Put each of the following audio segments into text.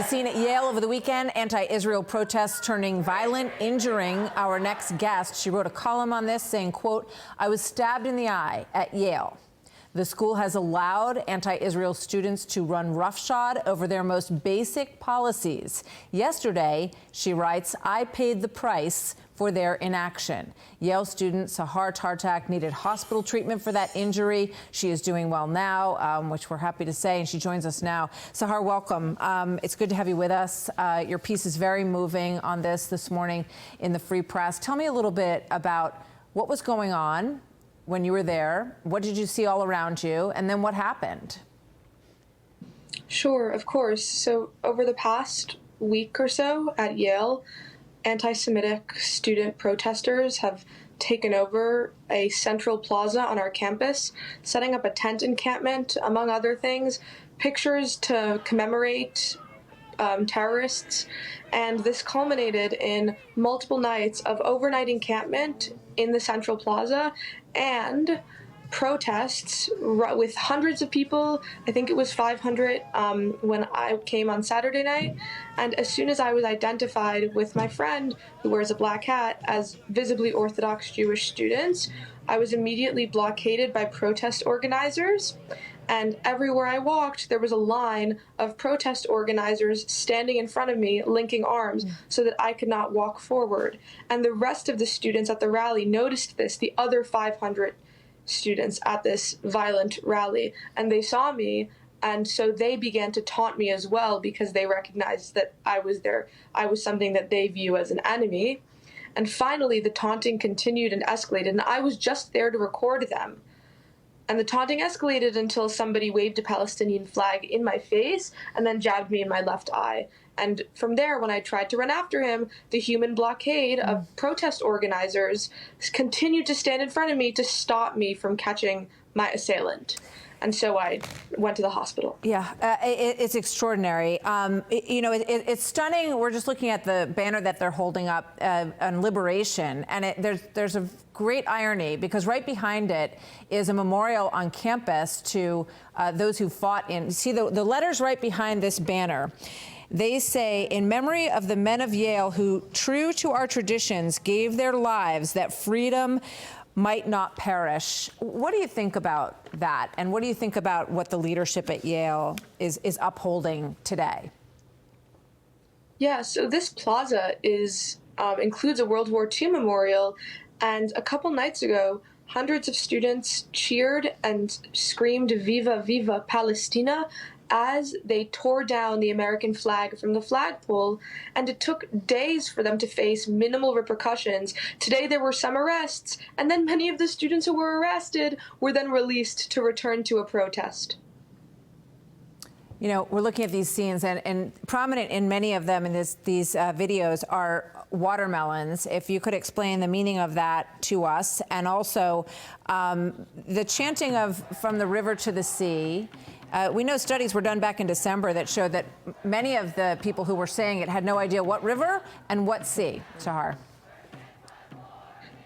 The scene at Yale over the weekend, anti-Israel protests turning violent, injuring our next guest. She wrote a column on this saying, quote, "I was stabbed in the eye at Yale." The school has allowed anti-Israel students to run roughshod over their most basic policies. Yesterday, she writes, "I paid the price for their inaction." Yale student Sahar Tartak needed hospital treatment for that injury. She is doing well now, which we're happy to say, and she joins us now. Sahar, welcome. It's good to have you with us. Your piece is very moving on this morning in the Free Press. Tell me a little bit about what was going on when you were there. What did you see all around you? And then what happened? Sure, of course. So over the past week or so at Yale, anti-Semitic student protesters have taken over a central plaza on our campus, setting up a tent encampment, among other things, pictures to commemorate terrorists, and this culminated in multiple nights of overnight encampment in the central plaza and protests with hundreds of people. I think it was 500 when I came on Saturday night. And as soon as I was identified with my friend who wears a black hat as visibly Orthodox Jewish students, I was immediately blockaded by protest organizers. And everywhere I walked, there was a line of protest organizers standing in front of me, linking arms, so that I could not walk forward. And the rest of the students at the rally noticed this, the other 500 students at this violent rally, and they saw me, and so they began to taunt me as well because they recognized that I was there. I was something that they view as an enemy. And finally, the taunting continued and escalated, and I was just there to record them. And the taunting escalated until somebody waved a Palestinian flag in my face and then jabbed me in my left eye. And from there, when I tried to run after him, the human blockade of protest organizers continued to stand in front of me to stop me from catching my assailant. And so I went to the hospital. Yeah, it's extraordinary. It's stunning. We're just looking at the banner that they're holding up on liberation, and there's a great irony because right behind it is a memorial on campus to those who fought in. See the letters right behind this banner. They say, "In memory of the men of Yale who, true to our traditions, gave their lives that freedom might not perish." What do you think about that? And what do you think about what the leadership at Yale is upholding today? Yeah, so this plaza includes a World War II memorial, and a couple nights ago, hundreds of students cheered and screamed "Viva, Viva Palestina" as they tore down the American flag from the flagpole, and it took days for them to face minimal repercussions. Today there were some arrests, and then many of the students who were arrested were then released to return to a protest. You know, we're looking at these scenes, and prominent in many of them in these videos are watermelons. If you could explain the meaning of that to us, and also the chanting of "from the river to the sea." We know studies were done back in December that showed that many of the people who were saying it had no idea what river and what sea. Sahar.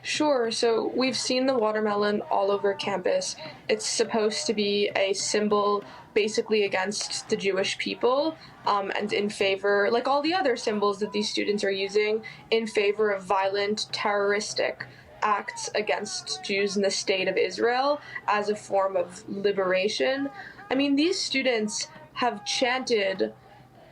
Sure, so we've seen the watermelon all over campus. It's supposed to be a symbol basically against the Jewish people and in favor, like all the other symbols that these students are using, in favor of violent, terroristic acts against Jews in the state of Israel as a form of liberation. I mean, these students have chanted,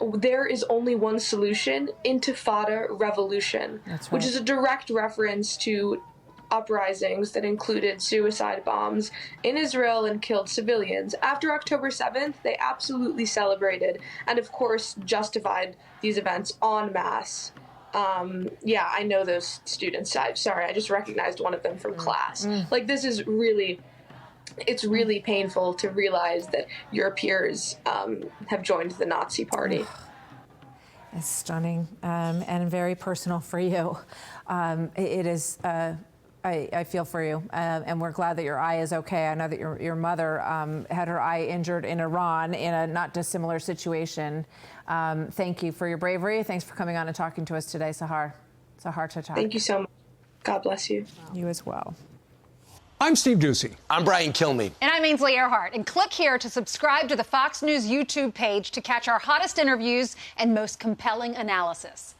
"There is only one solution, intifada revolution," That's right. Which is a direct reference to uprisings that included suicide bombs in Israel and killed civilians. After October 7th, they absolutely celebrated and, of course, justified these events en masse. Yeah, I know those students. Sorry, I just recognized one of them from class. Like, this is really... It's really painful to realize that your peers have joined the Nazi party. It's stunning and very personal for you. It is. I feel for you, and we're glad that your eye is okay. I know that your mother had her eye injured in Iran in a not dissimilar situation. Thank you for your bravery. Thanks for coming on and talking to us today, Sahar. Sahar Tartak. Thank you so much. God bless you. You as well. I'm Steve Doocy. I'm Brian Kilmeade. And I'm Ainsley Earhart. And click here to subscribe to the Fox News YouTube page to catch our hottest interviews and most compelling analysis.